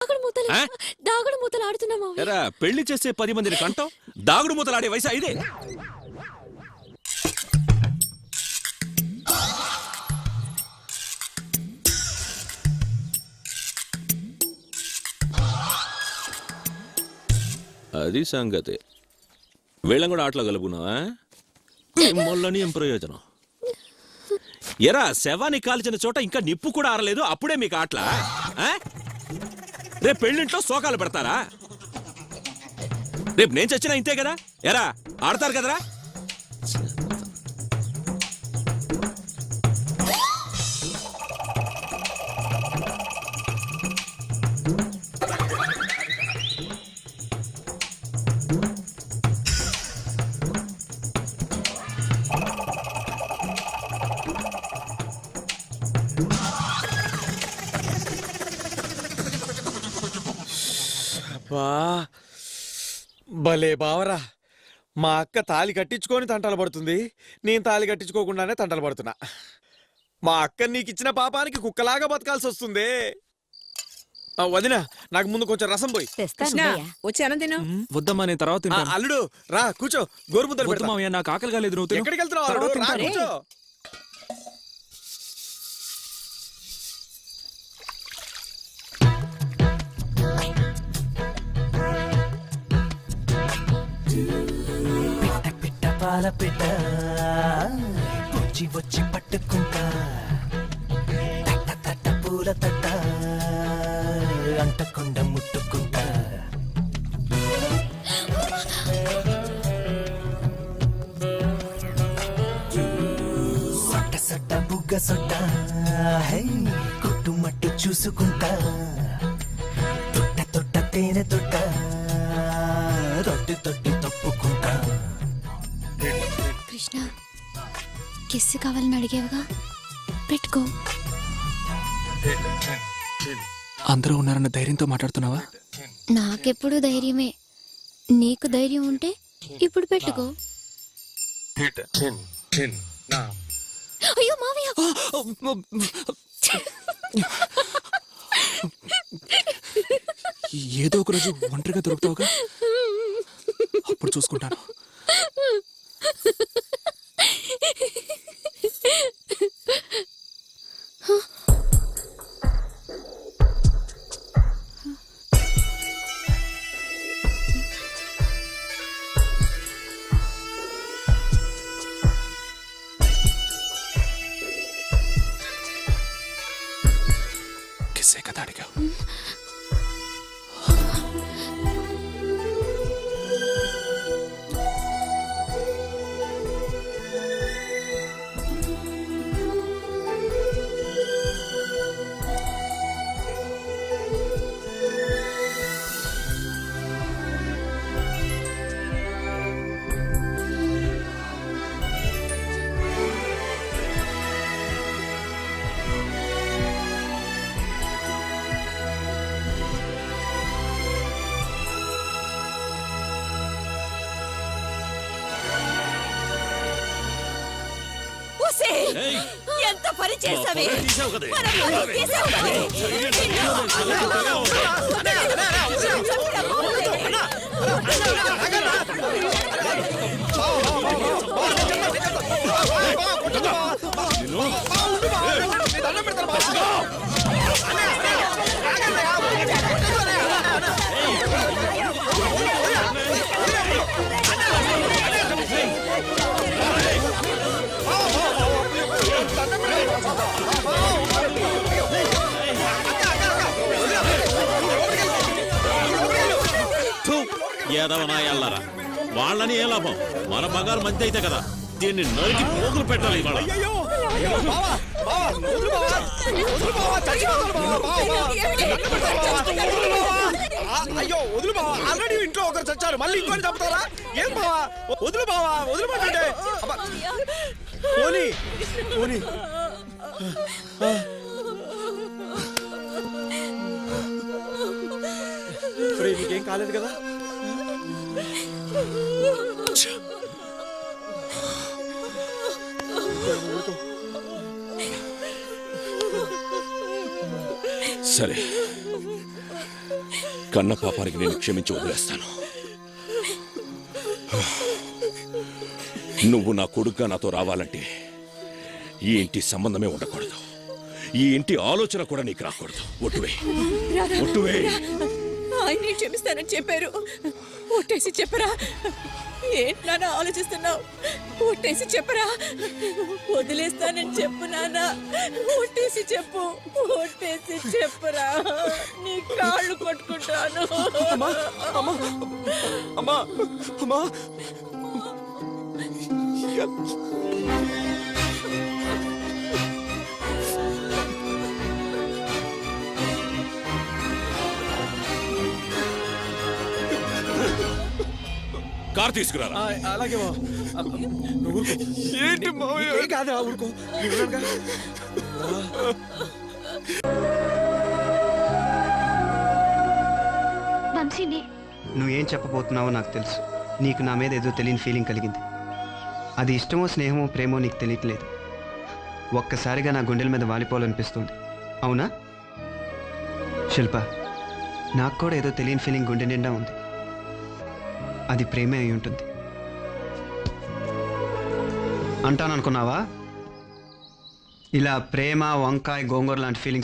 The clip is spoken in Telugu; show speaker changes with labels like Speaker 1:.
Speaker 1: దాగుడు మూతలు ఆడుతున్నామా?
Speaker 2: ఎరా పెళ్లి చేసే 10 మందిని కంటాం, దాగుడు మూతలు ఆడే వయసు ఇదే. అది సంగతి. వీళ్ళం కూడా ఆటలో కలుపుకున్నావా? మొల్లని ఏం ప్రయోజనం? ఎరా శవాన్ని కాల్చిన చోట ఇంకా నిప్పు కూడా ఆరలేదు, అప్పుడే మీకు ఆటలా? రేపు పెళ్ళింట్లో శోకాలు పెడతారా? రేపు నేను చచ్చినా ఇంతే కదా. ఎరా ఆడతారు కదరా?
Speaker 3: భలే బావరా, మా అక్క తాళి కట్టించుకొని తంటలు పడుతుంది, నేను తాళి కట్టించుకోకుండానే తంటలు పడుతున్నా. మా అక్క నీకిచ్చిన పాపానికి కుక్కలాగా బతకాల్సి వస్తుంది. వదినా, నాకు ముందు కొంచెం రసం పోయి.
Speaker 4: వచ్చి అన్నం తిను.
Speaker 5: వద్దమ్మా, నేను తర్వాత తింటాను.
Speaker 3: అల్లుడు రా కూర్చో, గోరుముద్దలు పెడతా.
Speaker 5: మామయ్య నాకు ఆకలి కాలేదు, నువ్వు తిను.
Speaker 3: ఎక్కడికి వెళ్తున్నావు? రా కూర్చో.
Speaker 6: పాల పిట్ట పుచ్చి వచ్చి పట్టుకుంటా, తట్ట తట్ట పూల తట్ట అంటకుండా ముట్టుకుంటా. సొట్ట సొట్ట బుగ్గ సొట్ట కుట్టుమట్టు చూసుకుంటా, తొట్ట తొట్ట తేనె తొట్ట తొట్టి తొట్టి తప్పుకుంటా.
Speaker 1: కృష్ణ, కిస్సు కావాలని అడిగేవగా, పెట్టుకో.
Speaker 5: అందరూ ఉన్నారన్న ధైర్యంతో మాట్లాడుతున్నావా?
Speaker 1: నాకెప్పుడు ధైర్యమే. నీకు ధైర్యం ఉంటే ఇప్పుడు పెట్టుకో. అయ్యో మావయ్య,
Speaker 5: ఏదో ఒక రోజు ఒంటరిగా దొరుకుతావుగా, అప్పుడు చూసుకుంటాను. కిస్సే కదా అడిగావు.
Speaker 4: ఎంత పని చేసావే!
Speaker 2: ఏదవనాయల్లారా, వాళ్ళని ఏ లాభం? మన బంగారు మంచి అయితే కదా, దీన్ని నరికి పోగులు పెట్టాలి.
Speaker 3: అయ్యో వదులు బావా, ఆల్రెడీ ఇంట్లో ఒకరు చచ్చారు, మళ్ళీ ఇంకోటి చంపుతారా? ఏం బావా, వదులు బావా, వదులుమంటే. పోనీ పోనీ. నీకేం కాలేదు కదా?
Speaker 2: సరే, కన్న పాపానికి నేను క్షమించి వదిలేస్తాను. నువ్వు నా కొడుగ్గా నాతో రావాలంటే ఈ ఇంటి సంబంధమే ఉండకూడదు, ఈ ఇంటి ఆలోచన కూడా నీకు రాకూడదు. ఒట్టువే ఒట్టువే.
Speaker 4: ఆయన్ని క్షమిస్తానని చెప్పారు, ఒట్టేసి చెప్పరా? ఏంటి నాన్న ఆలోచిస్తున్నావు? ఒట్టేసి చెప్పరా? వదిలేస్తానని చెప్పు నాన్న, ఒట్టేసి చెప్పు, ఒట్టేసి చెప్పరా? నీ కాళ్ళు కొట్టుకుంటాను.
Speaker 5: అమ్మా అమ్మా అమ్మా అమ్మా
Speaker 2: కార్ తీసుకురారా.
Speaker 3: అలాగే బావ. నువ్వు ఊరుకో.
Speaker 5: ఏంటి మావయ్య?
Speaker 3: ఏం కాదురా, ఊరుకో. నేను ఉన్నానుగా.
Speaker 1: వంశీని
Speaker 7: నువ్వేం చెప్పబోతున్నావో నాకు తెలుసు. నీకు నా మీద ఏదో తెలియని ఫీలింగ్ కలిగింది. అది ఇష్టమో స్నేహమో ప్రేమో నీకు తెలియట్లేదు. ఒక్కసారిగా నా గుండెల మీద వాలిపోవాలనిపిస్తుంది. అవునా శిల్ప? నాకు కూడా ఏదో తెలియని ఫీలింగ్ గుండె నిండా ఉంది. అది ప్రేమే అయి ఉంటుంది అంటాననుకున్నావా? ఇలా ప్రేమ, వంకాయ, గోంగూర లాంటి ఫీలింగ్స్